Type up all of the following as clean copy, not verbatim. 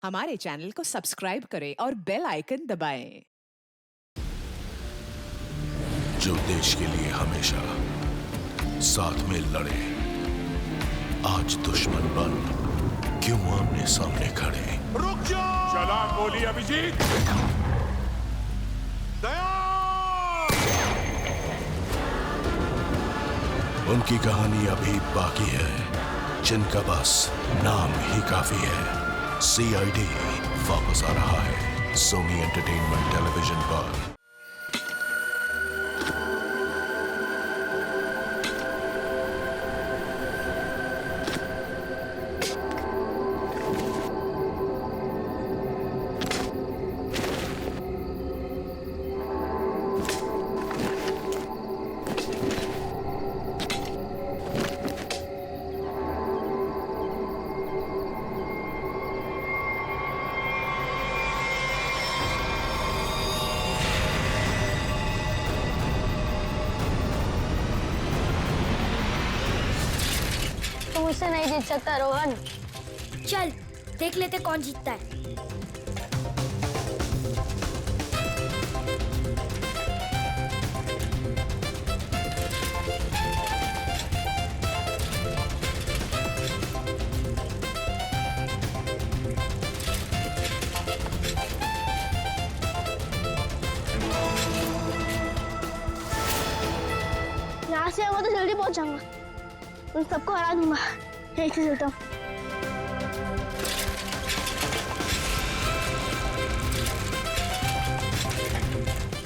हमारे चैनल को सब्सक्राइब करें और बेल आइकन दबाएं। जो देश के लिए हमेशा साथ में लड़े, आज दुश्मन बन क्यों आमने सामने खड़े। रुक जाओ! चला गोली अभिजीत। दया! उनकी कहानी अभी बाकी है, जिनका बस नाम ही काफी है। सीआईडी वापस आ रहा है सोनी एंटरटेनमेंट टेलीविजन पर। तुम मुझसे नहीं जीत सकता रोहन। चल देख लेते कौन जीतता है। यहाँ से आऊंगा तो जल्दी पहुंच जाऊंगा। उन सबको हरा दूंगा। यहीं से चलता हूँ।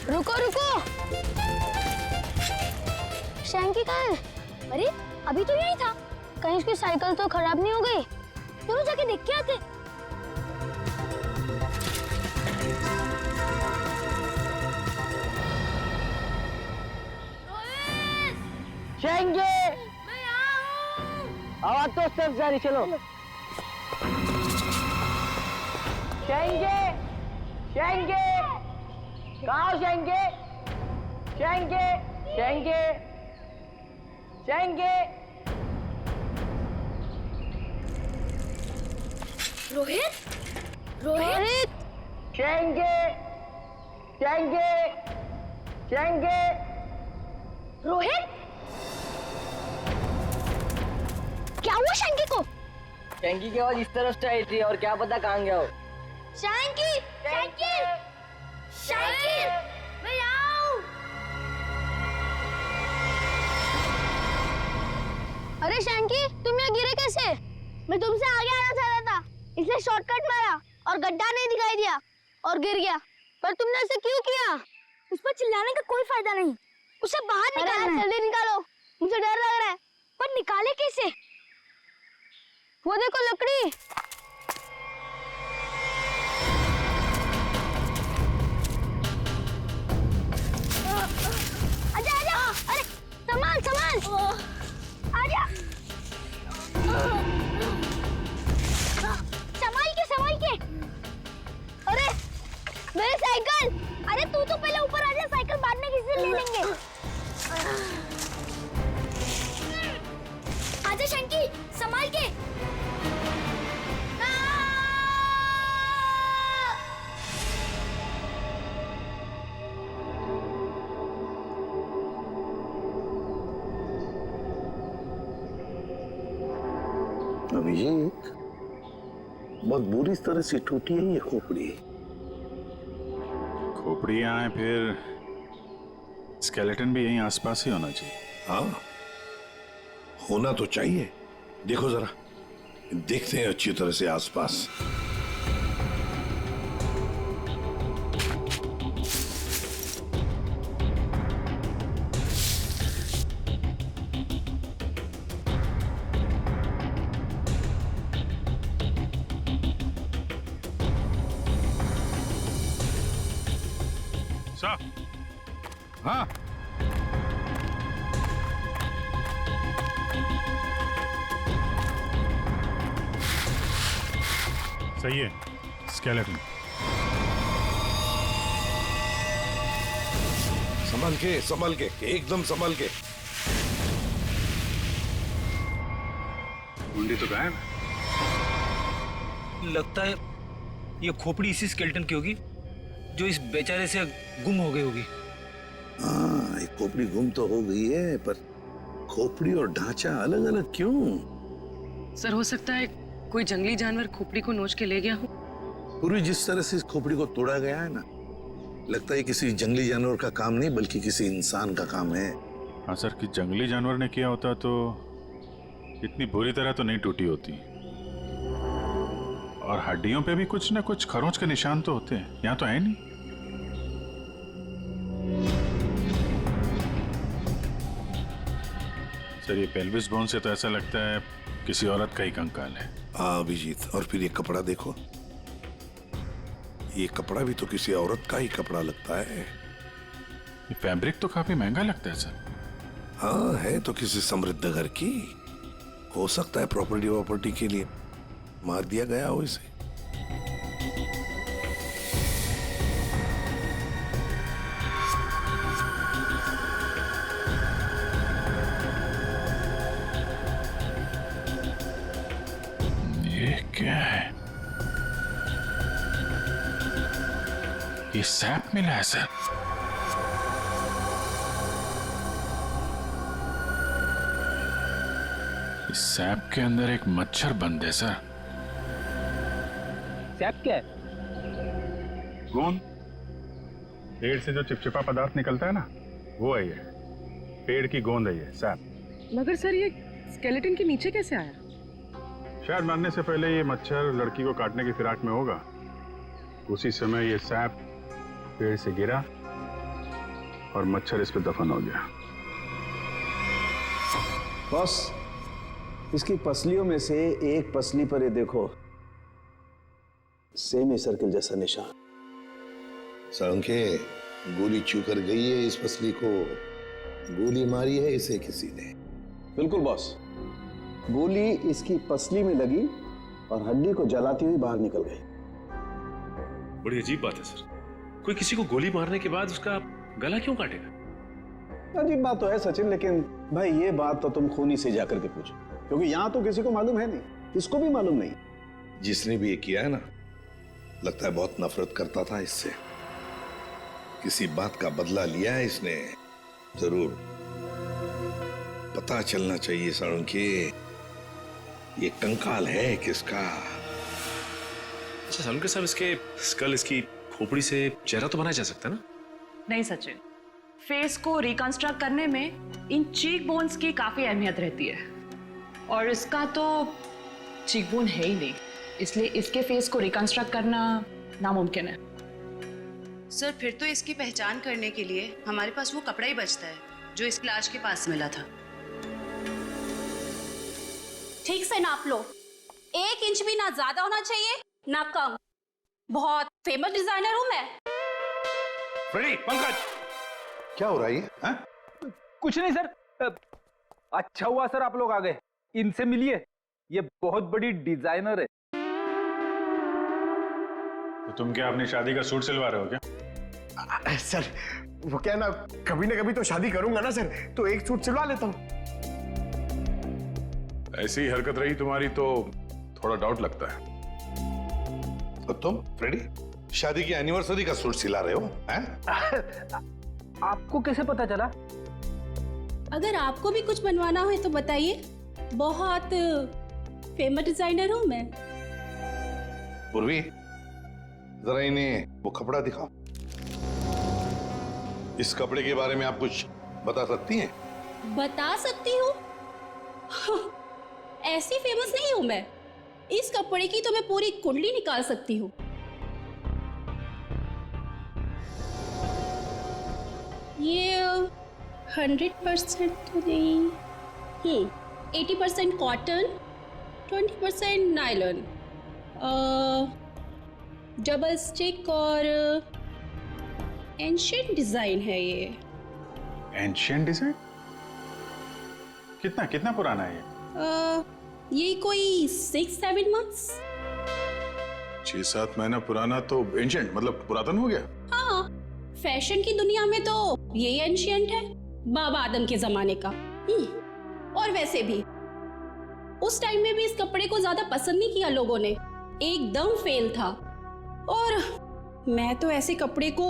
रुको रुको, शैंकी कहाँ है? अरे अभी तो यही था। कहीं उसकी साइकिल तो खराब नहीं हो गई? दोनों जाके देख के आते। शेंगे, मैं आऊं। आवाज तो सिर्फ जारी, चलो। शेंगे, शेंगे, कहाँ हो शेंगे? शेंगे, शेंगे, शेंगे। रोहित रोहित शेंगे, शेंगे, शेंगे। रोहित, क्या हुआ शैंकी को? शेंगी की आवाज इस तरफ से आई थी और क्या पता कहाँ गया हो। शैंकी, शैंकी, शैंकी, मैं आऊं। अरे शैंकी, तुम यहाँ गिरे कैसे? मैं तुमसे आगे आना चाहता था, इसलिए शॉर्टकट मारा और गड्ढा नहीं दिखाई दिया और गिर गया। पर तुमने ऐसे क्यों किया? उस पर चिल्लाने का कोई फायदा नहीं, उसे बाहर निकालना है। जल्दी निकालो, मुझे डर लग रहा है। पर निकाले कैसे? वो देखो लकड़ी। आजा आजा, अरे संभाल संभाल, आजा। संभाल के। अरे मेरी साइकिल। अरे तू तो पहले ऊपर आ जा, साइकिल बाद में किसी से ले लेंगे। आजा शंकी, संभाल के। अभिजीत, बहुत बुरी तरह से टूटी है ये खोपड़ी। खोपड़ी यहाँ है, फिर स्केलेटन भी यहीं आसपास ही होना चाहिए। हाँ, होना तो चाहिए। देखो जरा, देखते हैं अच्छी तरह से आसपास। साहब, हाँ, सही है। स्केलेटन संभल के, एकदम संभल के। कुंडी तो गायब। लगता है ये खोपड़ी इसी स्केलेटन की होगी जो इस बेचारे से गुम हो गई होगी। हाँ, एक खोपड़ी गुम तो हो गई है, पर खोपड़ी और ढांचा अलग अलग क्यों? सर हो सकता है कोई जंगली जानवर खोपड़ी को नोच के ले गया हो। पूरी जिस तरह से इस खोपड़ी को तोड़ा गया है ना, लगता है किसी जंगली जानवर का काम नहीं बल्कि किसी इंसान का काम है। हाँ सर, कि जंगली जानवर ने किया होता तो इतनी बुरी तरह तो नहीं टूटी होती। और हड्डियों पे भी कुछ ना कुछ खरोंच के निशान तो होते हैं, यहाँ तो है नहीं। सर ये पेल्विस बोन से तो ऐसा लगता है किसी औरत का ही कंकाल है। हाँ अभिजीत, और फिर ये कपड़ा देखो, ये कपड़ा भी तो किसी औरत का ही कपड़ा लगता है। ये फैब्रिक तो काफी महंगा लगता है सर। हाँ है तो किसी समृद्ध घर की, हो सकता है प्रॉपर्टी के लिए मार दिया गया हो इसे। ये क्या है? ये सैप मिला है सर। इस सैप के अंदर एक मच्छर बंद है सर। सैप क्या है? गोंद। पेड़ से जो चिपचिपा पदार्थ निकलता है ना, वो है ये। पेड़ की गोंद है ये सैप। मगर सर ये स्केलेटन के नीचे कैसे आया? शायद मरने से पहले ये मच्छर लड़की को काटने की फिराक में होगा। उसी समय ये सैप पेड़ से गिरा और मच्छर इस पे दफन हो गया। बॉस, इसकी पसलियों में से एक पसली पर ये देखो, सेमी सर्कल जैसा निशान। सड़के गोली चू कर गई है इस पसली को, गोली मारी है इसे किसी ने। बिल्कुल बॉस, गोली इसकी पसली में लगी और हड्डी को जलाती हुई बाहर निकल गई। बड़ी अजीब बात है सर, कोई किसी को गोली मारने के बाद उसका गला क्यों काटेगा? अजीब बात तो है सचिन, लेकिन भाई ये बात तो तुम खूनी से जाकर के पूछो, क्योंकि यहां तो किसी को मालूम है नहीं, इसको भी मालूम नहीं। जिसने भी ये किया है ना, लगता है बहुत नफरत करता था इससे। किसी बात का बदला लिया है इसने जरूर। पता चलना चाहिए सड़के ये कंकाल है किसका। अच्छा सलूनकर साहब, इसके स्कल, इसकी खोपड़ी से चेहरा तो बनाया जा सकता है ना? नहीं सचिन, फेस को रिकंस्ट्रक्ट करने में इन चीक बोन्स की काफी अहमियत रहती है, और इसका तो चीक बोन है ही नहीं, इसलिए इसके फेस को रिकंस्ट्रक्ट करना नामुमकिन है। सर फिर तो इसकी पहचान करने के लिए हमारे पास वो कपड़ा ही बचता है जो इस लाश के पास मिला था। ठीक से नाप लो, 1 इंच भी ना ज्यादा होना चाहिए ना कम। बहुत फेमस डिजाइनर हूं मैं। फ्रेडी, पंकज, क्या हो रहा है ये? कुछ नहीं सर। अच्छा हुआ सर आप लोग आ गए, इनसे मिलिए, ये बहुत बड़ी डिजाइनर है। तो तुम क्या अपनी शादी का सूट सिलवा रहे हो क्या? सर वो क्या ना कभी तो शादी करूंगा ना सर, तो एक सूट सिलवा लेता हूँ। ऐसी हरकत रही तुम्हारी तो थोड़ा डाउट लगता है। तो तुम फ्रेडी शादी की एनिवर्सरी का सूट सिला रहे हो हैं? आपको कैसे पता चला? अगर आपको भी कुछ बनवाना हो तो बताइए, बहुत फेमस डिजाइनर हूं मैं। पूर्वी, जरा इन्हें वो कपड़ा दिखाओ। इस कपड़े के बारे में आप कुछ बता सकती हैं? बता सकती हूँ? ऐसी फेमस नहीं हूं मैं, इस कपड़े की तो मैं पूरी कुंडली निकाल सकती हूँ। ये 100% नहीं, 80% कॉटन, 20% नायलॉन, डबल स्टिक और एंशिएंट डिजाइन है ये। Ancient design? कितना पुराना है ये कोई 6-7 मंथ्स। 6-7 महीना पुराना तो एंशिएंट मतलब पुरातन हो गया। हाँ, फैशन की दुनिया में तो यही एंशिएंट है, बाबा आदम के जमाने का। और वैसे भी उस टाइम में भी इस कपड़े को ज्यादा पसंद नहीं किया लोगों ने, एकदम फेल था। और मैं तो ऐसे कपड़े को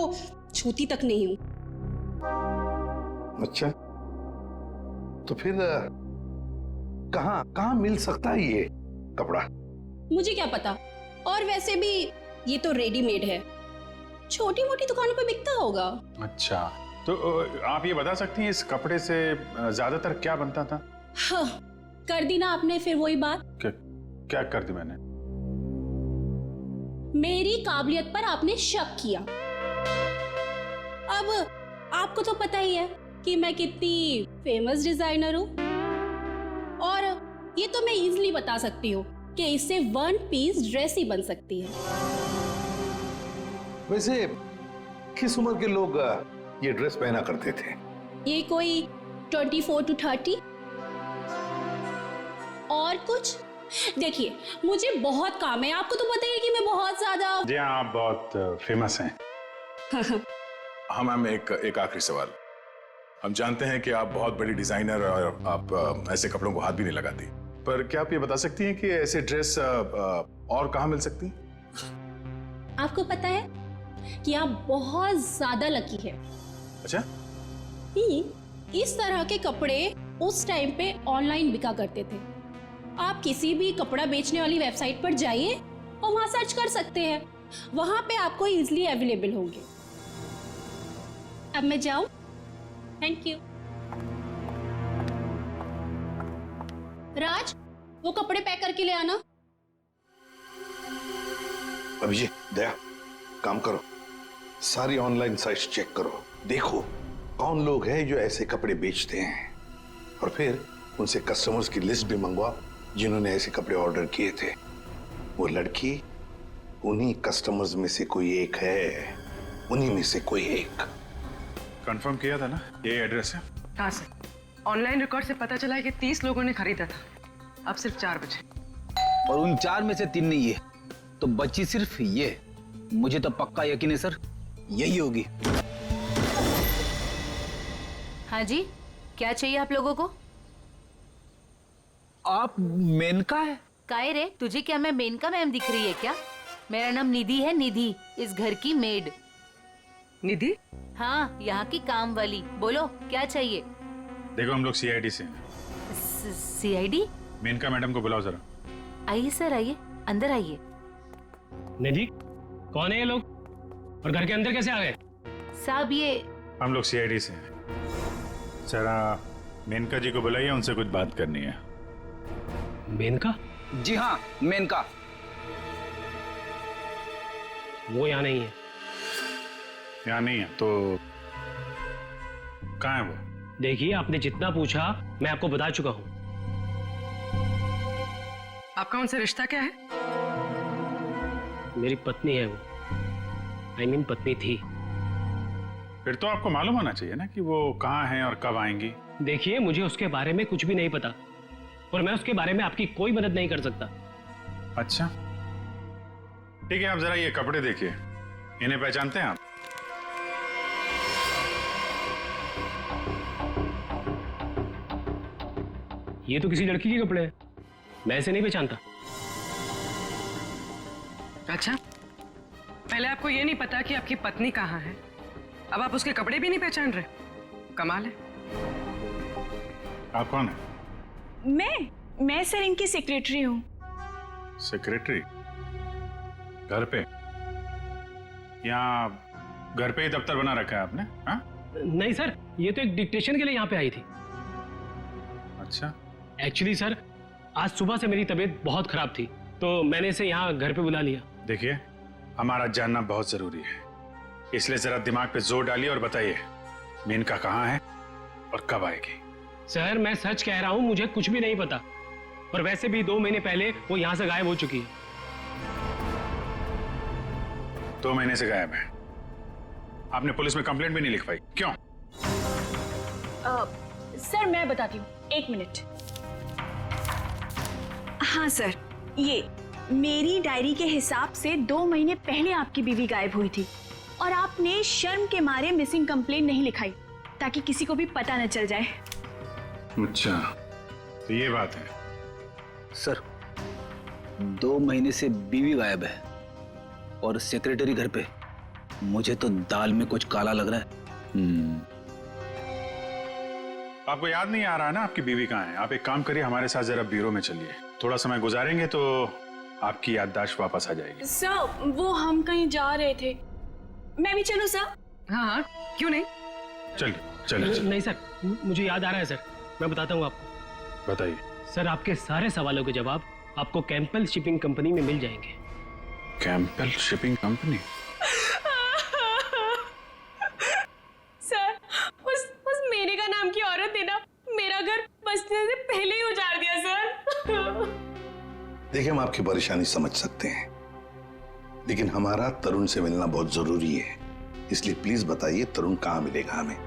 छूती तक नहीं हूँ। अच्छा, तो फिर कहाँ कहाँ मिल सकता है ये कपड़ा? मुझे क्या पता, और वैसे भी ये तो रेडीमेड है, छोटी मोटी दुकानों पे बिकता होगा। अच्छा, तो आप ये बता सकती हैं इस कपड़े से ज्यादातर क्या बनता था? हाँ, कर दी ना आपने फिर वही बात। क्या कर दी मैंने? मेरी काबिलियत पर आपने शक किया। अब आपको तो पता ही है कि मैं कितनी फेमस डिजाइनर हूँ, और ये तो मैं इजीली बता सकती हूँ कि इससे 1 पीस ड्रेस ही बन सकती है। वैसे किस उम्र के लोग ये ड्रेस पहना करते थे? ये कोई 24 to 30। और कुछ देखिए, मुझे बहुत काम है, आपको तो पता ही है कि मैं बहुत ज्यादा। जी हाँ, आप बहुत फेमस हैं। हाँ मैम, एक आखिरी सवाल। हम जानते हैं कि आप बहुत बड़ी डिजाइनर और आप ऐसे कपड़ों को हाथ भी नहीं लगाती, पर क्या आप ये बता सकती हैं कि ऐसे ड्रेस और कहाँ मिल सकती हैं? आपको पता है कि आप बहुत ज्यादा लकी है। अच्छा, इस तरह के कपड़े उस टाइम पे ऑनलाइन बिका करते थे। आप किसी भी कपड़ा बेचने वाली वेबसाइट पर जाइए और वहां सर्च कर सकते हैं, वहां पे आपको इजीली अवेलेबल होंगे। अब मैं जाऊं? Thank you. राज, वो कपड़े पैक करके ले आना। अभिजीत, दया, काम करो, सारी ऑनलाइन साइट्स चेक करो, देखो कौन लोग हैं जो ऐसे कपड़े बेचते हैं, और फिर उनसे कस्टमर्स की लिस्ट भी मंगवाओ जिन्होंने ऐसे कपड़े ऑर्डर किए थे। वो लड़की उन्हीं कस्टमर्स में से कोई एक है, उन्हीं में से कोई एक। कंफर्म किया था ना, ये एड्रेस है? हाँ सर, ऑनलाइन रिकॉर्ड से पता चला है कि 30 लोगों ने खरीदा था, अब सिर्फ 4 बचे। और उन 4 में से 3 नहीं है, तो बची सिर्फ ये। मुझे तो पक्का यकीन है सर, यही होगी। हाँ जी, क्या चाहिए आप लोगों को? आप मेनका है? काहे रे, तुझे क्या मैं मेनका मैम दिख रही है क्या? मेरा नाम निधि है, निधि, इस घर की मेड। निधि? हाँ, यहाँ की काम वाली। बोलो क्या चाहिए? देखो, हम लोग सीआईडी से हैं। सीआईडी? मेनका मैडम को बुलाओ जरा। आइए सर, आइए, अंदर आइए। निधि, कौन है ये लोग और घर के अंदर कैसे आ गए? साहब, ये हम लोग सीआईडी से हैं। जरा मेनका जी को बुलाइए, उनसे कुछ बात करनी है। मेनका? जी हाँ, मेनका। वो यहाँ नहीं है। यहाँ नहीं है तो कहाँ है वो? देखिए, आपने जितना पूछा मैं आपको बता चुका हूँ। आपका उनसे रिश्ता क्या है? मेरी पत्नी है वो, I mean पत्नी थी। फिर तो आपको मालूम होना चाहिए ना कि वो कहाँ हैं और कब आएंगी। देखिए, मुझे उसके बारे में कुछ भी नहीं पता, और मैं उसके बारे में आपकी कोई मदद नहीं कर सकता। अच्छा, ठीक है, आप जरा ये कपड़े देखिए, इन्हें पहचानते हैं आप? ये तो किसी लड़की के कपड़े हैं, मैं इसे नहीं पहचानता। अच्छा, पहले आपको ये नहीं पता कि आपकी पत्नी कहाँ है, अब आप उसके कपड़े भी नहीं पहचान रहे? कमाल है। आप कौन है? मैं सर इनकी सेक्रेटरी हूँ। सेक्रेटरी? घर पे? यहाँ घर पे ही दफ्तर बना रखा है आपने? हाँ? नहीं सर, ये तो एक डिक्टेशन के लिए यहाँ पे आई थी। अच्छा। एक्चुअली सर, आज सुबह से मेरी तबीयत बहुत खराब थी, तो मैंने इसे यहाँ घर पे बुला लिया। देखिए, हमारा जानना बहुत जरूरी है, इसलिए जरा दिमाग पे जोर डालिए और बताइए मेनका कहाँ है और कब आएगी? सर, मैं सच कह रहा हूँ, मुझे कुछ भी नहीं पता, और वैसे भी 2 महीने पहले वो यहाँ से गायब हो चुकी है। 2 महीने से गायब है? आपने पुलिस में कंप्लेंट भी नहीं लिखवाई, क्यों? सर, मैं बताती हूँ, 1 मिनट। हाँ सर, ये मेरी डायरी के हिसाब से 2 महीने पहले आपकी बीवी गायब हुई थी, और आपने शर्म के मारे मिसिंग कंप्लेंट नहीं लिखाई ताकि किसी को भी पता न चल जाए। अच्छा, तो ये बात है। सर, 2 महीने से बीवी गायब है, और सेक्रेटरी घर पे। मुझे तो दाल में कुछ काला लग रहा है। आपको याद नहीं आ रहा है ना आपकी बीवी कहाँ है? आप एक काम करिए, हमारे साथ जरा ब्यूरो में चलिए। थोड़ा समय गुजारेंगे तो आपकी याददाश्त वापस आ जाएगी। सर वो हम कहीं जा रहे थे, मैं भी चलूं सर? हाँ, क्यों नहीं? चलिए। नहीं सर, मुझे याद आ रहा है सर, मैं बताता हूँ आपको। बताइए। सर आपके सारे सवालों के जवाब आपको कैंपबेल शिपिंग कंपनी में मिल जाएंगे। Campbell shipping company? सर उस मेरे का नाम की औरत ने ना मेरा घर बसने से पहले ही उजाड़ दिया सर। देखिए, हम आपकी परेशानी समझ सकते हैं, लेकिन हमारा तरुण से मिलना बहुत जरूरी है, इसलिए प्लीज बताइए तरुण कहाँ मिलेगा हमें?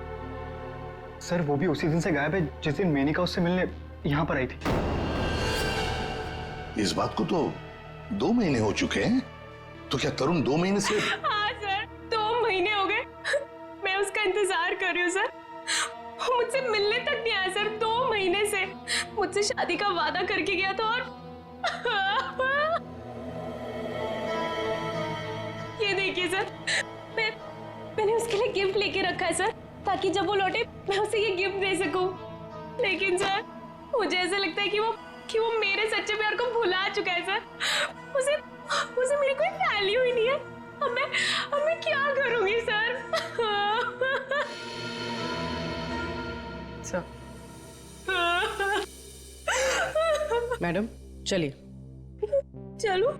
सर वो भी उसी दिन से गायब है जिस दिन मेनिका उससे मिलने यहाँ पर आई थी। इस बात को तो 2 महीने हो चुके हैं, तो क्या तरुण 2 महीने से? हाँ सर, 2 महीने हो गए मैं उसका इंतजार कर रही हूँ सर। वो मुझसे मिलने तक नहीं आया सर 2 महीने से। मुझसे शादी का वादा करके गया था और ये देखिए सर, मैंने उसके लिए गिफ्ट लेके रखा है सर, ताकि जब वो लौटे मैं उसे ये गिफ्ट दे सकूं। लेकिन सर मुझे ऐसा लगता है कि वो मेरे सच्चे प्यार को भुला चुका है सर। उसे मेरी कोई वैल्यू ही नहीं है। अब मैं क्या करूंगी सर? सर मैडम चलिए। चलो।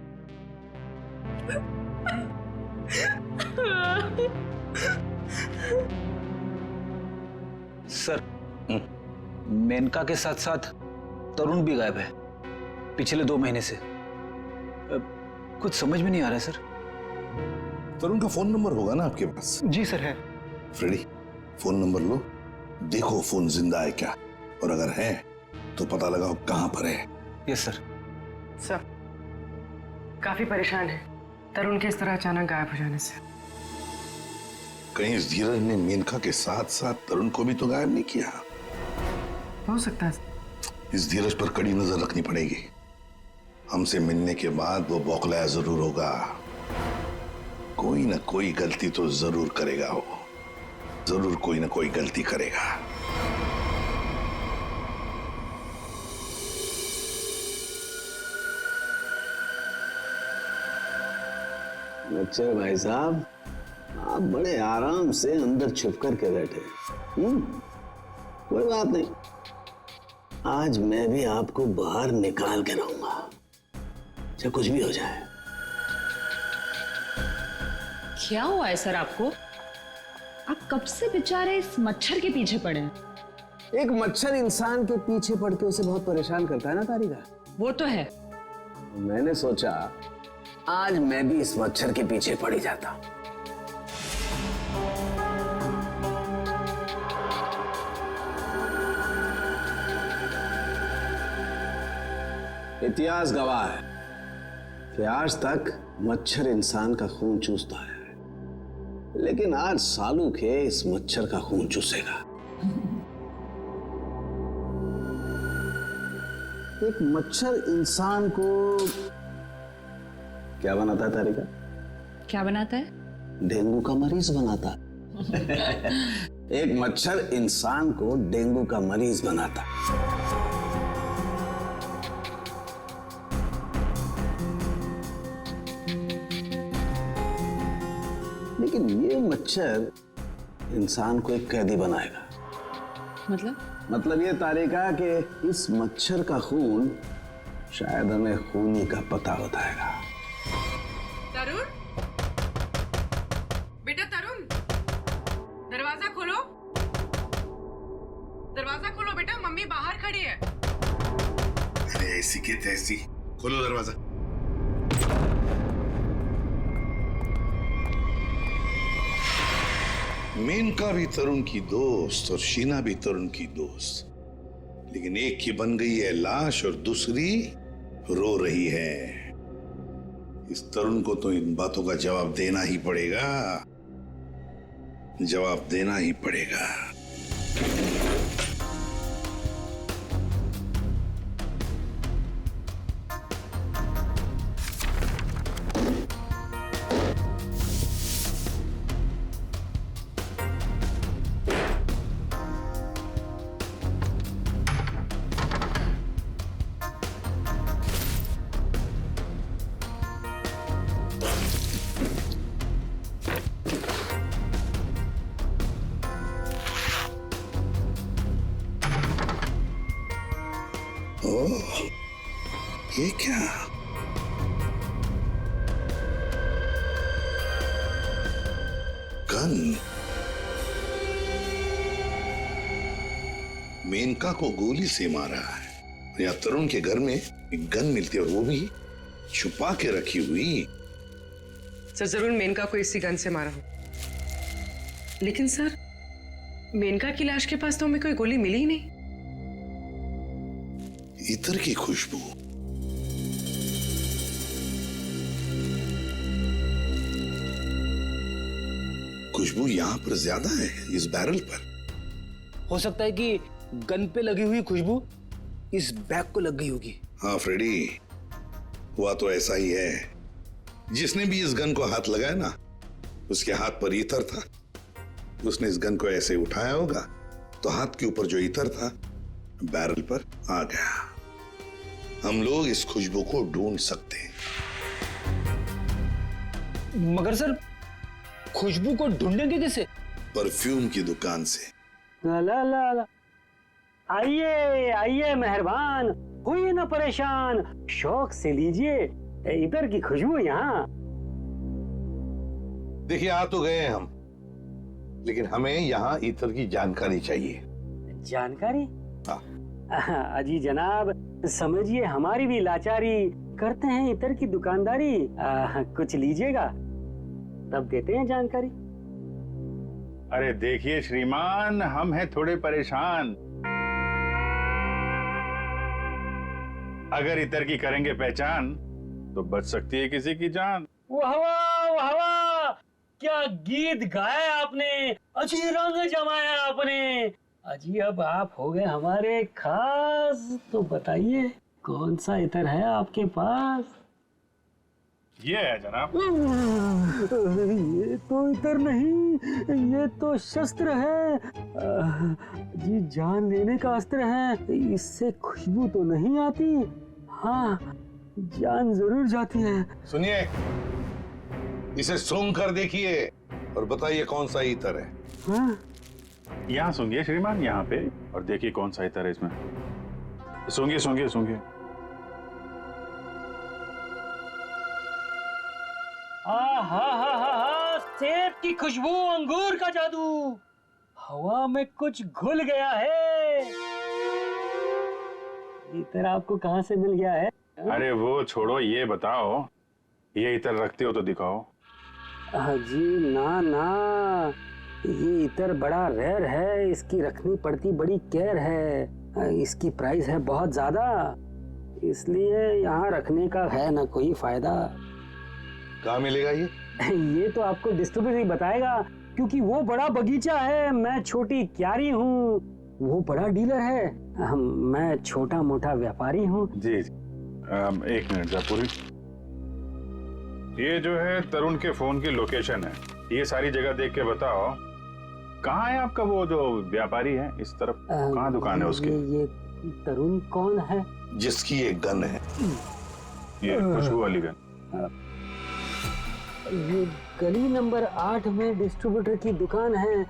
सर मेनका के साथ साथ तरुण भी गायब है पिछले 2 महीने से। कुछ समझ में नहीं आ रहा है सर। तरुण का फोन नंबर होगा ना आपके पास? जी सर है। फ्रेडी, फोन नंबर लो, देखो फोन जिंदा है क्या, और अगर है तो पता लगाओ कहां पर है। Yes sir. सर काफी परेशान है तरुण के इस तरह अचानक गायब हो जाने से। कहीं इस धीरज ने मेनका के साथ साथ तरुण को भी तो गायब नहीं किया? हो सकता है। इस धीरज पर कड़ी नजर रखनी पड़ेगी। हमसे मिलने के बाद वो बौखलाया जरूर होगा, कोई ना कोई गलती तो जरूर करेगा। वो जरूर कोई ना कोई गलती करेगा। अच्छा भाई साहब, आप बड़े आराम से अंदर छुप कर के बैठे। कोई बात नहीं, आज मैं भी आपको बाहर निकाल के रहूंगा, चाहे कुछ भी हो जाए। क्या हुआ है सर आपको? आप कब से बेचारे इस मच्छर के पीछे पड़े हैं? एक मच्छर इंसान के पीछे पड़ के उसे बहुत परेशान करता है ना तारिका। वो तो है। मैंने सोचा आज मैं भी इस मच्छर के पीछे पड़ ही जाता। इतिहास गवाह है कि आज तक मच्छर इंसान का खून चूसता है, लेकिन आज सालू के इस मच्छर का खून चूसेगा। एक मच्छर इंसान को क्या बनाता है तारिका? क्या बनाता है? डेंगू का मरीज बनाता है। एक मच्छर इंसान को डेंगू का मरीज बनाता है। लेकिन ये मच्छर इंसान को एक कैदी बनाएगा। मतलब ये तारिका कि इस मच्छर का खून शायद हमें खूनी का पता बताएगा। तरुण, बेटा तरुण, दरवाजा खोलो। दरवाजा खोलो बेटा, मम्मी बाहर खड़ी है। अरे ऐसी की तैसी, खोलो दरवाजा। मेनका भी तरुण की दोस्त और शीना भी तरुण की दोस्त, लेकिन एक की बन गई है लाश और दूसरी रो रही है। इस तरुण को तो इन बातों का जवाब देना ही पड़ेगा, जवाब देना ही पड़ेगा। ये क्या? गन। मेनका को गोली से मारा है। या तरुण के घर में एक गन मिलती है और वो भी छुपा के रखी हुई। सर जरूर मेनका को इसी गन से मारा हो। लेकिन सर मेनका की लाश के पास तो हमें कोई गोली मिली ही नहीं। इत्र की खुशबू। खुशबू यहाँ पर ज्यादा है इस बैरल पर। हो सकता है कि गन पे लगी हुई खुशबू इस बैग को लग गई होगी। हाँ फ्रेडी, हुआ तो ऐसा ही है। जिसने भी इस गन को हाथ लगाया ना, उसके हाथ पर इत्र था। उसने इस गन को ऐसे उठाया होगा तो हाथ के ऊपर जो इत्र था बैरल पर आ गया। हम लोग इस खुशबू को ढूंढ सकते हैं। मगर सर खुशबू को ढूंढेंगे कैसे? परफ्यूम की दुकान से। ला ला ला ला। आइए आइए मेहरबान, हुई ना परेशान, शौक से लीजिए इधर की खुशबू यहाँ। देखिए आ तो गए हम, लेकिन हमें यहाँ इत्र की जानकारी चाहिए। जानकारी? हाँ। अजी जनाब समझिए हमारी भी लाचारी, करते हैं इत्र की दुकानदारी। कुछ लीजिएगा तब देते हैं जानकारी। अरे देखिए श्रीमान, हम हैं थोड़े परेशान। अगर इतर की करेंगे पहचान तो बच सकती है किसी की जान। वाह वाह वाह वाह, क्या गीत गाया आपने, अजी रंग जमाया आपने। अजी अब आप हो गए हमारे खास, तो बताइए कौन सा इतर है आपके पास? ये है जनाब। ये तो इतर नहीं, ये तो शस्त्र है। जी जान लेने का अस्त्र है। इससे खुशबू तो नहीं आती, हाँ जान जरूर जाती है। सुनिए, इसे सूंघ कर देखिए और बताइए कौन सा इतर है। हाँ? यहाँ सूंघिए श्रीमान, यहाँ पे, और देखिए कौन सा इतर है इसमें। सूंघिए सूंघिए सूंघिए। सेब की खुशबू, अंगूर का जादू, हवा में कुछ घुल गया है। इतर आपको कहाँ से मिल गया है? अरे वो छोड़ो, ये बताओ ये इतर रखते हो तो दिखाओ। जी ना ना, ये इतर बड़ा रेयर है, इसकी रखनी पड़ती बड़ी केयर है। इसकी प्राइस है बहुत ज्यादा, इसलिए यहाँ रखने का है ना कोई फायदा। कहाँ मिलेगा ये? ये तो आपको डिस्ट्रीब्यूटर ही बताएगा, क्योंकि वो बड़ा बगीचा है, मैं छोटी क्यारी हूँ, वो बड़ा डीलर है, मैं छोटा मोटा व्यापारी हूँ। जी एक मिनट जयपुरी, ये जो है तरुण के फोन की लोकेशन है, ये सारी जगह देख के बताओ कहाँ है आपका वो जो व्यापारी है इस तरफ, कहाँ दुकान है उसकी? ये तरुण कौन है? जिसकी एक गन है, ये खुशबू वाली गन। ये गली नंबर 8 में डिस्ट्रीब्यूटर की दुकान है।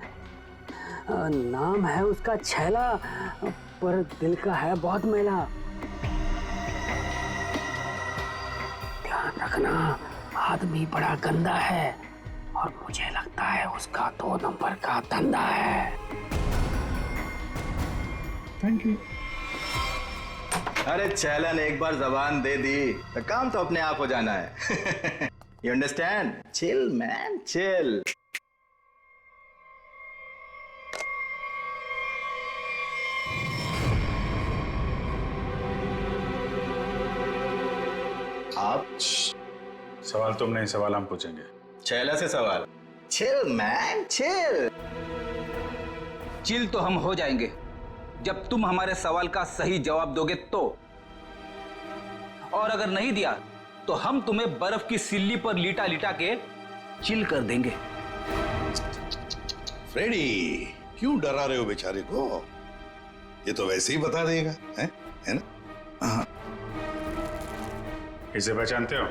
नाम है उसका छैला, पर दिल का है बहुत मैला। ध्यान रखना, आदमी बड़ा गंदा है और मुझे लगता है उसका 2 नंबर का धंधा है। Thank you. अरे छैला ने एक बार जबान दे दी तो काम तो अपने आप हो जाना है। You understand? Chill, man, chill. आप सवाल तुम नहीं, सवाल हम पूछेंगे। छैला से सवाल। Chill, man, chill. चिल तो हम हो जाएंगे जब तुम हमारे सवाल का सही जवाब दोगे तो, और अगर नहीं दिया तो हम तुम्हें बर्फ की सिल्ली पर लिटा लिटा के चिल कर देंगे। फ्रेडी, क्यों डरा रहे हो बेचारे को? ये तो वैसे ही बता देगा, है ना? हाँ। इसे पहचानते हो?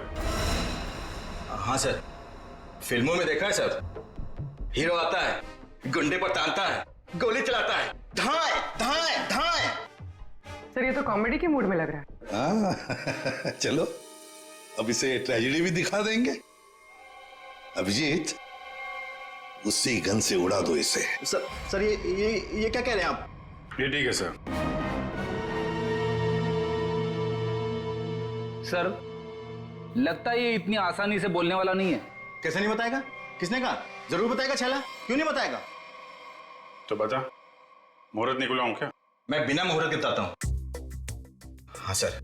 हाँ सर, फिल्मों में देखा है सर। हीरो आता है, गुंडे पर तानता है, गोली चलाता है, धाए धाए धाए। सर ये तो कॉमेडी के मूड में लग रहा है। हाँ चलो अब इसे ट्रेजेडी भी दिखा देंगे। अभिजीत उसी गन से उड़ा दो इसे। सर ये क्या कह रहे हैं आप? ये ठीक है सर। सर लगता है ये इतनी आसानी से बोलने वाला नहीं है। कैसे नहीं बताएगा? किसने कहा? जरूर बताएगा छैला, क्यों नहीं बताएगा? तो बता, मुहूर्त निकलाऊं क्या? मैं बिना मुहूर्त के बताता हूं। हाँ सर,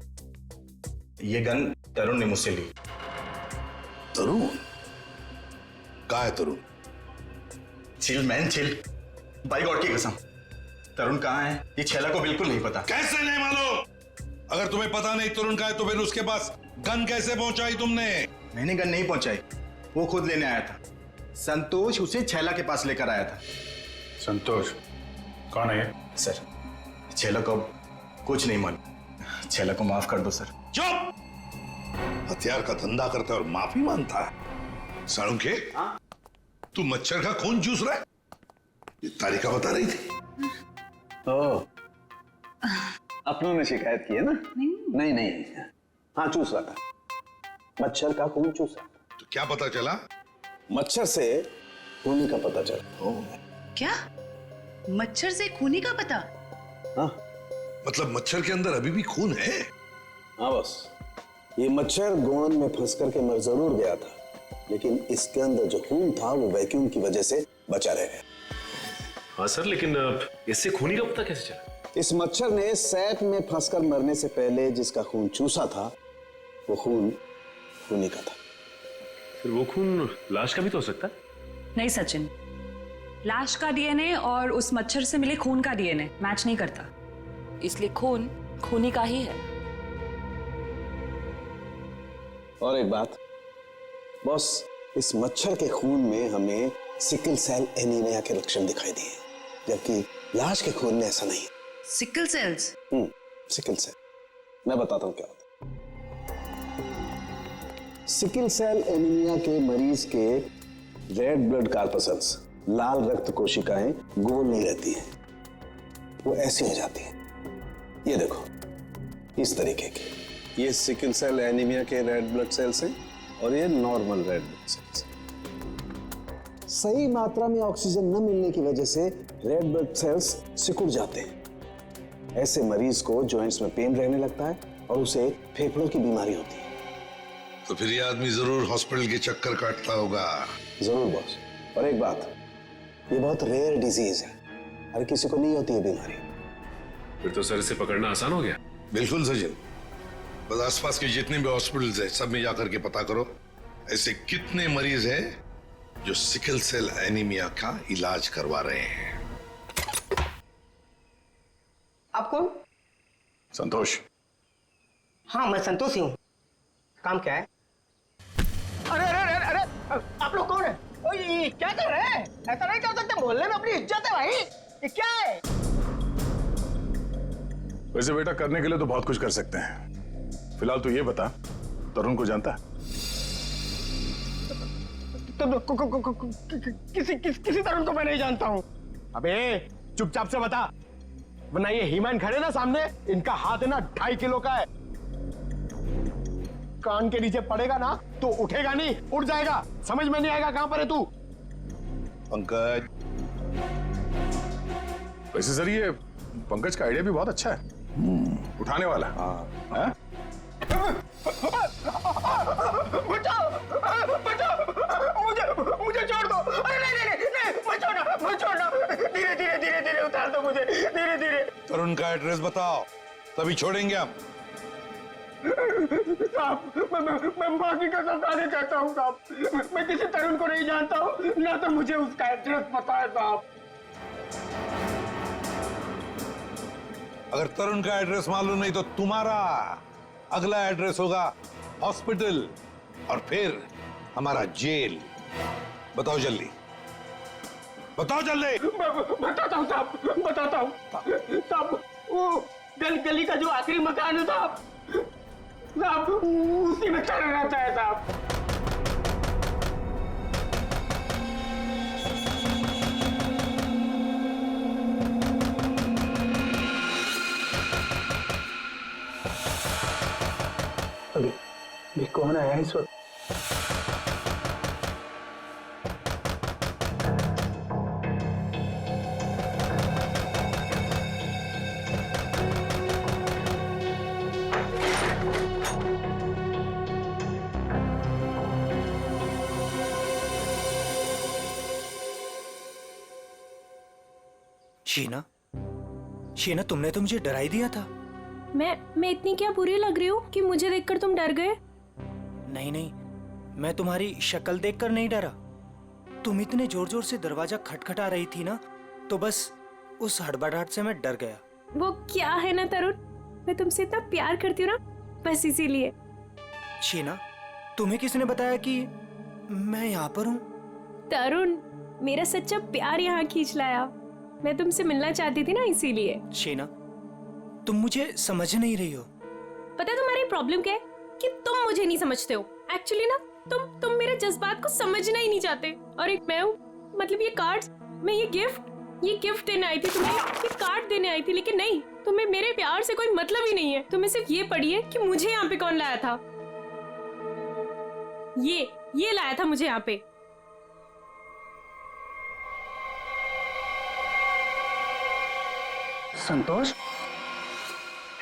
ये गन तरुण ने मुझसे ली। तरुण? कहाँ है Tarun? Chill man chill, by god की कसम, तरुण कहाँ है ये छैला को बिल्कुल नहीं पता। कैसे नहीं मालूम? अगर तुम्हें पता नहीं तरुण कहाँ है तो फिर उसके पास गन कैसे पहुंचाई तुमने? मैंने गन नहीं पहुंचाई, वो खुद लेने आया था। संतोष उसे छैला के पास लेकर आया था। संतोष कौन है ये? सर छैला को कुछ नहीं मालूम, छैला को माफ कर दो सर। चुप! हथियार का धंधा करता है और माफी मांगता है। साळुंखे, तू मच्छर का खून चूस रहा है? ये तारिका बता रही थी। ओ, अपनों ने शिकायत की है ना? नहीं हाँ चूस रहा था, मच्छर का खून चूस रहा था। तो क्या पता चला? मच्छर से खूनी का पता चला। क्या? मच्छर से खूनी का पता? हाँ मतलब मच्छर के अंदर अभी भी खून है? हाँ बस, ये मच्छर गोंद में फंस करके मर जरूर गया था, लेकिन इसके अंदर जो खून था वो वैक्यूम की वजह से बचा रह गया। हाँ सर, लेकिन इससे खूनी का पता कैसे चला? इस मच्छर ने सैप में फंसकर मरने से पहले जिसका खून चूसा था वो खून खूनी का था। फिर वो खून लाश का भी तो हो सकता है? नहीं सचिन, लाश का डीएनए और उस मच्छर से मिले खून का डीएनए मैच नहीं करता, इसलिए खून खूनी का ही है। और एक बात बॉस, इस मच्छर के खून में हमें सिकल सेल एनीमिया के लक्षण दिखाई दिए, जबकि लाश के खून में ऐसा नहीं है। Sickle sales? सिकल सेल, मैं बताता हूं क्या होता है। सिकल सेल एनीमिया के मरीज के रेड ब्लड कार्पसल्स, लाल रक्त कोशिकाएं गोल नहीं रहती हैं, वो ऐसी हो जाती हैं। ये देखो, इस तरीके की। ये सिकल सेल एनीमिया के रेड ब्लड सेल्स हैं और ये नॉर्मल रेड ब्लड सेल्स। सही मात्रा में ऑक्सीजन न मिलने की वजह से रेड ब्लड सेल्स सिकुड़ जाते हैं। ऐसे मरीज को जॉइंट्स में पेन रहने लगता है और उसे फेफड़ों की बीमारी होती है। तो फिर ये आदमी जरूर हॉस्पिटल के चक्कर काटता होगा। जरूर बॉस। और एक बात, ये बहुत रेयर डिजीज है, हर किसी को नहीं होती है बीमारी। फिर तो सर इसे पकड़ना आसान हो गया। बिल्कुल सचिन, बस आसपास के जितने भी हॉस्पिटल्स हैं सब में जाकर के पता करो ऐसे कितने मरीज हैं जो सिकल सेल एनीमिया का इलाज करवा रहे हैं। आप कौन? संतोष। हाँ मैं संतोष ही हूँ। काम क्या है? अरे अरे अरे अरे, आप लोग कौन है? ओ ये क्या कर रहे हैं? ऐसा नहीं कर सकते, मोहल्ले में अपनी इज्जत है भाई। ये क्या है? वैसे बेटा करने के लिए तो बहुत कुछ कर सकते हैं। फिलहाल तो ये बता, तरुण को जानता है? किसी तरुण को मैं नहीं जानता हूँ। अबे चुपचाप से बता, वरना ये हीमैन खड़े ना सामने, इनका हाथ है ना 2.5 किलो का है। कान के नीचे पड़ेगा ना तो उठेगा नहीं, उड़ जाएगा। समझ में नहीं आएगा कहां पर है तू। पंकज। वैसे सर ये पंकज का आइडिया भी बहुत अच्छा है, उठाने वाला। हाँ? बचाओ बचाओ, मुझे छोड़ दो। अरे नहीं मत छोड़ना। धीरे धीरे उतार दो मुझे, धीरे धीरे। तरुण का एड्रेस बताओ, तभी छोड़ेंगे हम। साहब मैं माँ की कसम खाने कहता हूँ साहब, मैं किसी तरुण को नहीं जानता हूँ, ना तो मुझे उसका एड्रेस पता है साहब। अगर तरुण का एड्रेस मालूम नहीं तो तुम्हारा अगला एड्रेस होगा हॉस्पिटल और फिर हमारा जेल। बताओ जल्दी, बताओ जल्दी। बताता हूँ साहब, बताता हूँ साहब। वो गली का जो आखिरी मकान है साहब, उसी में चला रहता है साहब। रहे हैं इस वक्त। शीना, शीना तुमने तो मुझे डरा ही दिया था। मैं इतनी क्या बुरी लग रही हूँ कि मुझे देखकर तुम डर गए? नहीं नहीं, मैं तुम्हारी शक्ल देखकर नहीं डरा। तुम इतने जोर जोर से दरवाजा खटखटा रही थी ना, तो बस उस हड़बड़ाहट से मैं डर गया। वो क्या है ना तरुण, मैं तुमसे इतना प्यार करती हूँ ना, बस इसीलिए। शीना, तुम्हें किसने बताया कि मैं यहाँ पर हूँ? तरुण, मेरा सच्चा प्यार यहाँ खींच लाया। मैं तुमसे मिलना चाहती थी ना, इसीलिए। शीना, तुम मुझे समझ नहीं रही हो। पता है तुम्हारी प्रॉब्लम क्या है? कि तुम मुझे नहीं समझते हो। एक्चुअली ना तुम मेरे जज्बात को समझना ही नहीं चाहते। और एक मैं हूँ, मतलब ये कार्ड्स, मैं ये गिफ्ट देने आई थी तुम्हें, ये कार्ड देने आई थी, लेकिन नहीं, तुम्हें मेरे प्यार से कोई मतलब ही नहीं है। तुम्हें सिर्फ ये पड़ी है कि मुझे यहाँ पे कौन लाया था। ये लाया था मुझे यहाँ पे। संतोष,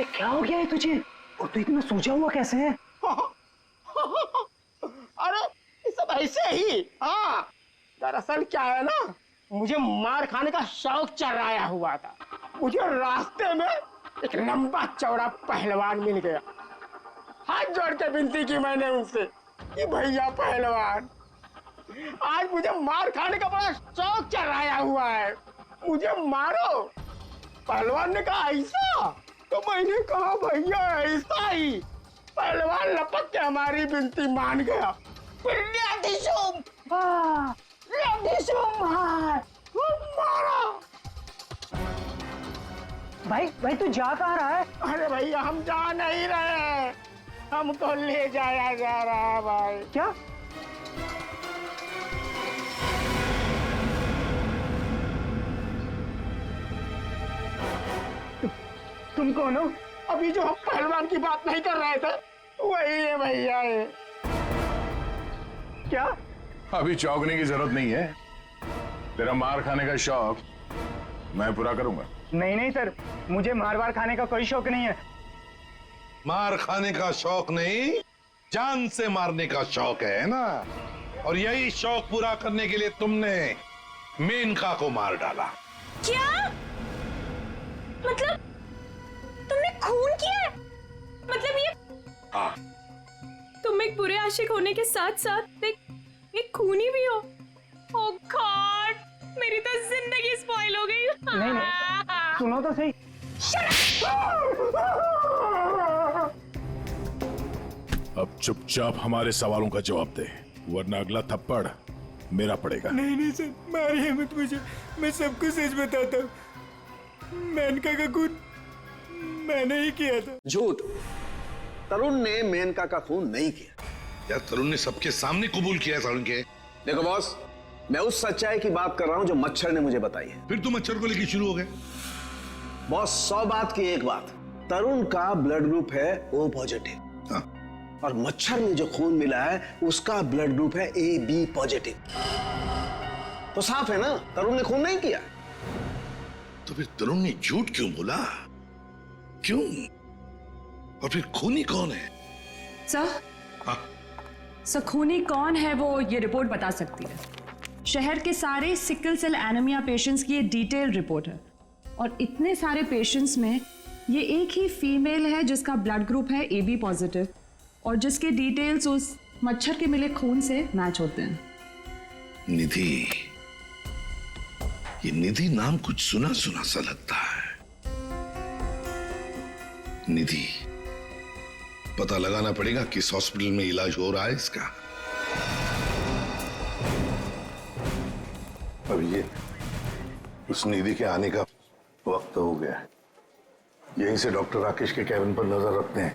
क्या हो गया है तुझे? और तू इतना सूझा हुआ कैसे है? अरे ये सब ऐसे ही। हाँ, दरअसल क्या है ना, मुझे मार खाने का शौक चढ़ाया हुआ था। मुझे रास्ते में एक लंबा चौड़ा पहलवान मिल गया। हाथ जोड़ के विनती की मैंने उनसे कि भैया पहलवान, आज मुझे मार खाने का बड़ा शौक चढ़ाया हुआ है, मुझे मारो। पहलवान ने कहा ऐसा? तो मैंने कहा भैया ऐसा ही। पहलवान लपक के हमारी विनती मान गया। भाई तू जा कहाँ रहा है? अरे भैया हम जा नहीं रहे, हमको ले जाया जा रहा है भाई। क्या? तुम कौन हो? अभी जो हम पहलवान की बात नहीं कर रहे थे वही है भैया। ये क्या? अभी चौंकने की जरूरत नहीं है। तेरा मार खाने का शौक मैं पूरा करूंगा। नहीं सर, मुझे मार खाने का कोई शौक नहीं है। मार खाने का शौक नहीं, जान से मारने का शौक है ना। और यही शौक पूरा करने के लिए तुमने मेनका को मार डाला। क्या? मतलब तुमने खून किया है? मतलब ये? हाँ। तुम एक बुरे आशिक होने के साथ साथ एक खूनी भी हो। ओह गॉड, मेरी तो जिंदगी स्पॉइल हो गई। नहीं, सुनो तो सही। अब चुपचाप हमारे सवालों का जवाब दे, वरना अगला थप्पड़ मेरा पड़ेगा। नहीं सर, मारिए मत मुझे, मैं सबको सच बताता हूँ। मेनका का खून मैंने ही किया था। झूठ, तरुण ने मेनका का खून नहीं किया। यार तरुण ने सबके सामने कबूल किया तरुण के। देखो बॉस, मैं उस सच्चाई की बात कर रहा हूं जो मच्छर ने मुझे बताई है। फिर तुम मच्छर को लेकर शुरू हो गए। बॉस 100 बात की एक बात, तरुण का ब्लड ग्रुप है O पॉजिटिव। हाँ। और मच्छर में जो खून मिला है उसका ब्लड ग्रुप है AB पॉजिटिव। तो साफ है ना, तरुण ने खून नहीं किया। तो फिर तरुण ने झूठ क्यों बोला? क्यों? और फिर खूनी कौन है? सर खूनी कौन है वो ये रिपोर्ट बता सकती है। शहर के सारे सिकल सेल एनीमिया पेशेंट्स की ये डिटेल रिपोर्ट है, और इतने सारे पेशेंट्स में ये एक ही फीमेल है जिसका ब्लड ग्रुप है AB पॉजिटिव, और जिसके डिटेल्स उस मच्छर के मिले खून से मैच होते हैं। निधि, ये निधि नाम कुछ सुना सुना सा लगता है। निधि, पता लगाना पड़ेगा किस हॉस्पिटल में इलाज हो रहा है इसका। अब ये उस निधि के आने का वक्त हो गया। यहीं से डॉक्टर राकेश के कैबिन पर नजर रखते हैं।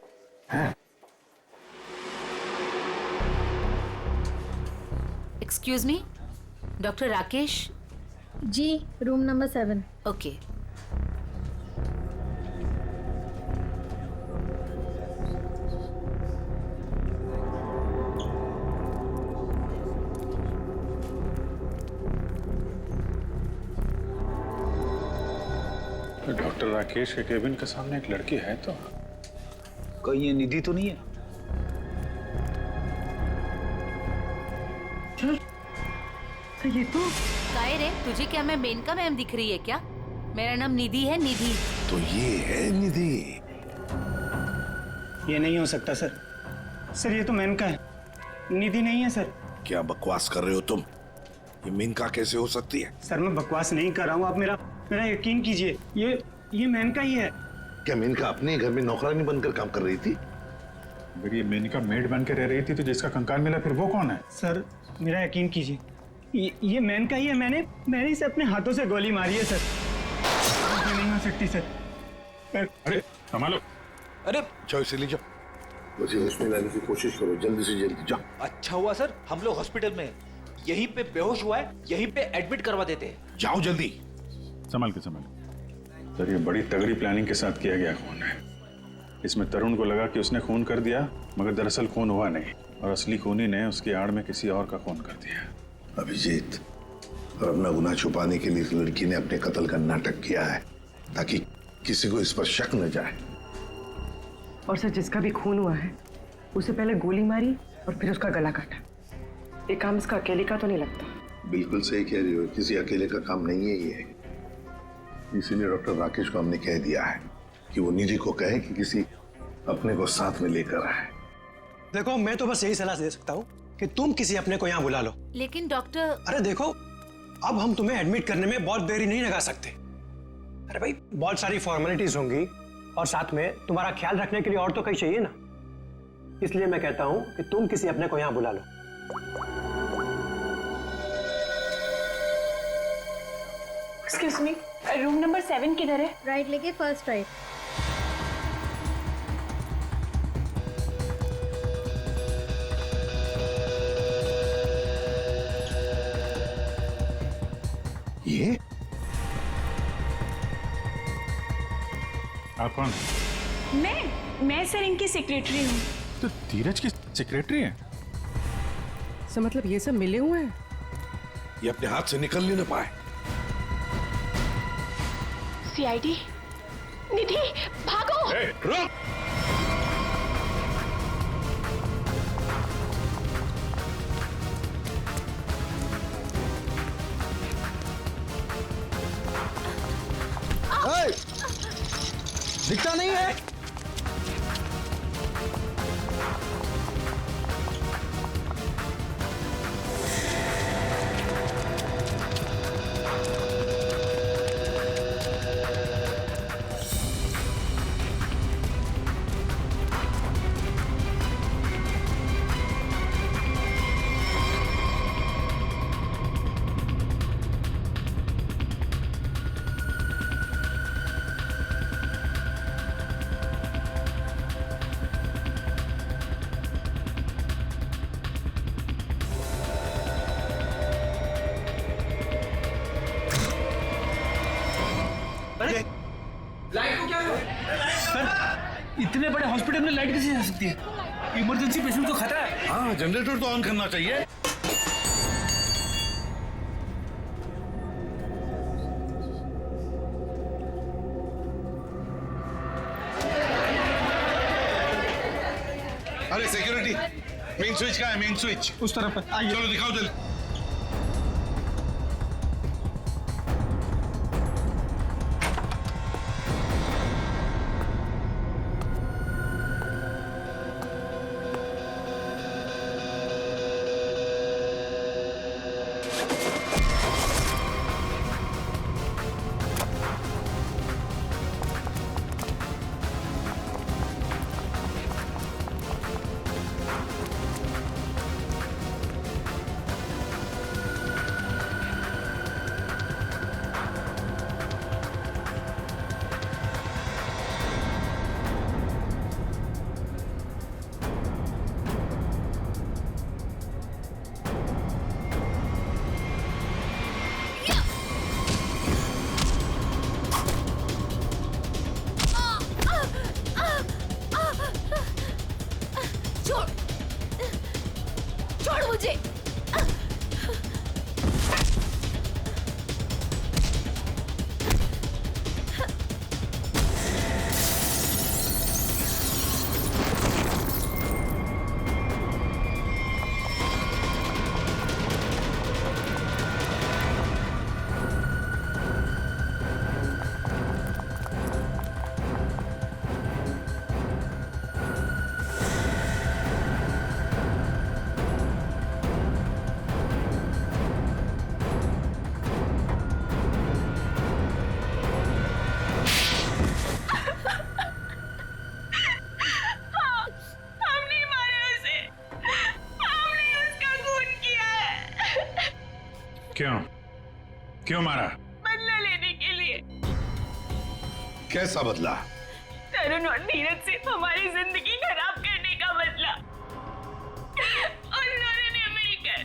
Excuse me, doctor Rakesh ji, room number 7। Okay. Doctor Rakesh के केबिन के सामने एक लड़की है तो कहीं ये निधि तो नहीं है? ये तो काय रे, तुझे क्या मैं मेनका मैम दिख रही है क्या? मेरा नाम निधि है, निधि। तो ये है निधि। ये नहीं हो सकता सर। सर ये तो मेनका है, निधि नहीं है सर। क्या बकवास कर रहे हो तुम? ये मेनका कैसे हो सकती है? सर मैं बकवास नहीं कर रहा हूँ, आप मेरा यकीन कीजिए। ये मेनका ही है। क्या मेनका अपने घर में नौकरानी बनकर काम कर रही थी? अगर ये मेनका मेड बन के रह रही थी तो जिसका कंकाल मिला फिर वो कौन है? सर मेरा यकीन कीजिए, ये मेनका ही है। मैंने इसे अपने हाथों से गोली मारी है सर। ये नहीं हो सकती सर। अरे संभालो। अरे जाओ इसे ले जाओ, मुझे उसमें लाने की कोशिश करो, जल्दी से जल्दी जाओ। अच्छा हुआ सर हम लोग हॉस्पिटल में हैं। यहीं पे बेहोश हुआ है, यहीं पे एडमिट करवा देते हैं। जाओ जल्दी। संभाल के संभाल। सर ये बड़ी तगड़ी प्लानिंग के साथ किया गया खून है। इसमें तरुण को लगा कि उसने खून कर दिया, मगर दरअसल खून हुआ नहीं और असली खूनी ने उसकी आड़ में किसी और का खून कर दिया। अभिजीत, और अपना गुनाह छुपाने के लिए इस लड़की ने अपने कत्ल का नाटक किया है ताकि किसी को इस पर शक न जाए। और सर जिसका भी खून हुआ है उसे पहले गोली मारी और फिर उसका गला काटा। ये काम इसका अकेले का तो नहीं लगता। बिल्कुल सही कह रही हो, किसी अकेले का काम नहीं है ये। इसीलिए डॉक्टर राकेश को हमने कह दिया है कि वो निधि को कहे कि किसी अपने को साथ में लेकर आए। देखो मैं तो बस यही सलाह दे सकता हूँ कि तुम किसी अपने को यहाँ बुला लो। लेकिन डॉक्टर, अरे देखो अब हम तुम्हें एडमिट करने में बहुत देरी नहीं लगा सकते। अरे भाई बहुत सारी फॉर्मेलिटीज होंगी और साथ में तुम्हारा ख्याल रखने के लिए और तो कहीं चाहिए ना। इसलिए मैं कहता हूँ कि तुम किसी अपने को यहाँ बुला लो। एक्सक्यूज मी, रूम नंबर 7 किधर है? राइट लेके फर्स्ट राइट। ये आप कौन? मैं सर इनकी सेक्रेटरी हूँ। तो धीरज की सेक्रेटरी है? सर मतलब ये सब मिले हुए हैं? ये अपने हाथ से निकल नहीं पाए। सीआईडी, निधि भागो। रुक। दिखता नहीं है। लाइट को क्या हुआ? सर इतने बड़े हॉस्पिटल में लाइट कैसे जा सकती है? इमरजेंसी पेशेंट को खतरा है। हाँ जनरेटर तो ऑन करना चाहिए। अरे सिक्योरिटी, मेन स्विच कहाँ है? मेन स्विच उस तरफ है। चलो दिखाओ जल्दी। क्यों क्यों मारा? बदला लेने के लिए। कैसा बदला? तरुण और धीरज से हमारी जिंदगी खराब करने का बदला। और उन्होंने मिलकर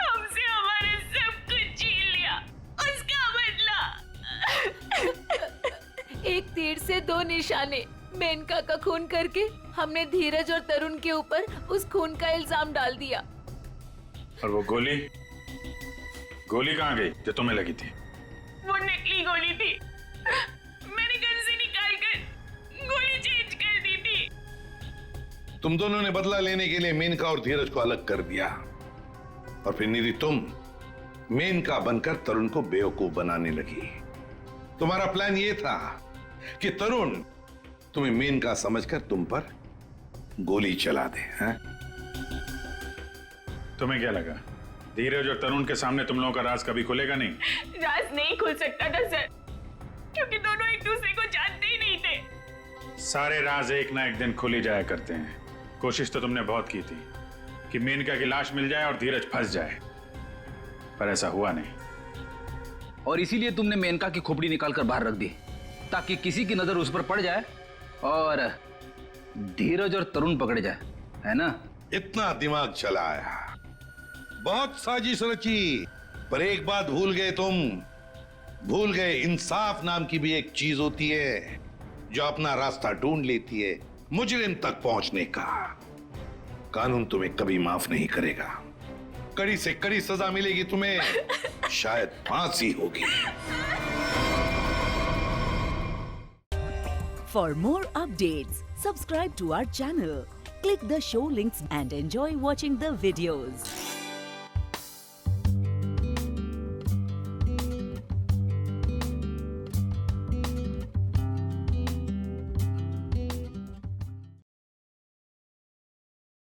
हमसे हमारे सब कुछ छीन लिया, उसका बदला। एक तीर से दो निशाने। मेनका का खून करके हमने धीरज और तरुण के ऊपर उस खून का इल्जाम डाल दिया। और वो गोली गोली कहाँ गई जो तुम्हें लगी थी? वो नकली गोली थी, मैंने गन से निकाल कर गोली चेंज कर दी थी। तुम दोनों ने बदला लेने के लिए मेनका और धीरज को अलग कर दिया, और फिर निधि तुम मेनका बनकर तरुण को बेवकूफ बनाने लगी। तुम्हारा प्लान यह था कि तरुण तुम्हें मेनका समझकर तुम पर गोली चला दे। हैं? तुम्हें क्या लगा धीरज और तरुण के सामने तुम लोगों का राज कभी खुलेगा नहीं? राज नहीं खुल सकता था सर, क्योंकि दोनों एक दूसरे को जानते ही नहीं थे। सारे राज एक ना एक दिन खुल ही जाया करते हैं। कोशिश तो तुमने बहुत की थी कि मेनका की लाश मिल जाए और धीरज फंस जाए, पर ऐसा हुआ नहीं। और इसीलिए तुमने मेनका की खोपड़ी निकाल कर बाहर रख दी, ताकि किसी की नजर उस पर पड़ जाए और धीरज और तरुण पकड़े जाए, है ना? इतना दिमाग चलाया, बहुत साजिश रची, पर एक बात भूल गए तुम। भूल गए इंसाफ नाम की भी एक चीज होती है जो अपना रास्ता ढूंढ लेती है मुजरिम तक पहुंचने का। कानून तुम्हें कभी माफ नहीं करेगा, कड़ी से कड़ी सजा मिलेगी तुम्हें, शायद फांसी होगी। For more updates, subscribe to our channel, click the show links and enjoy watching the videos.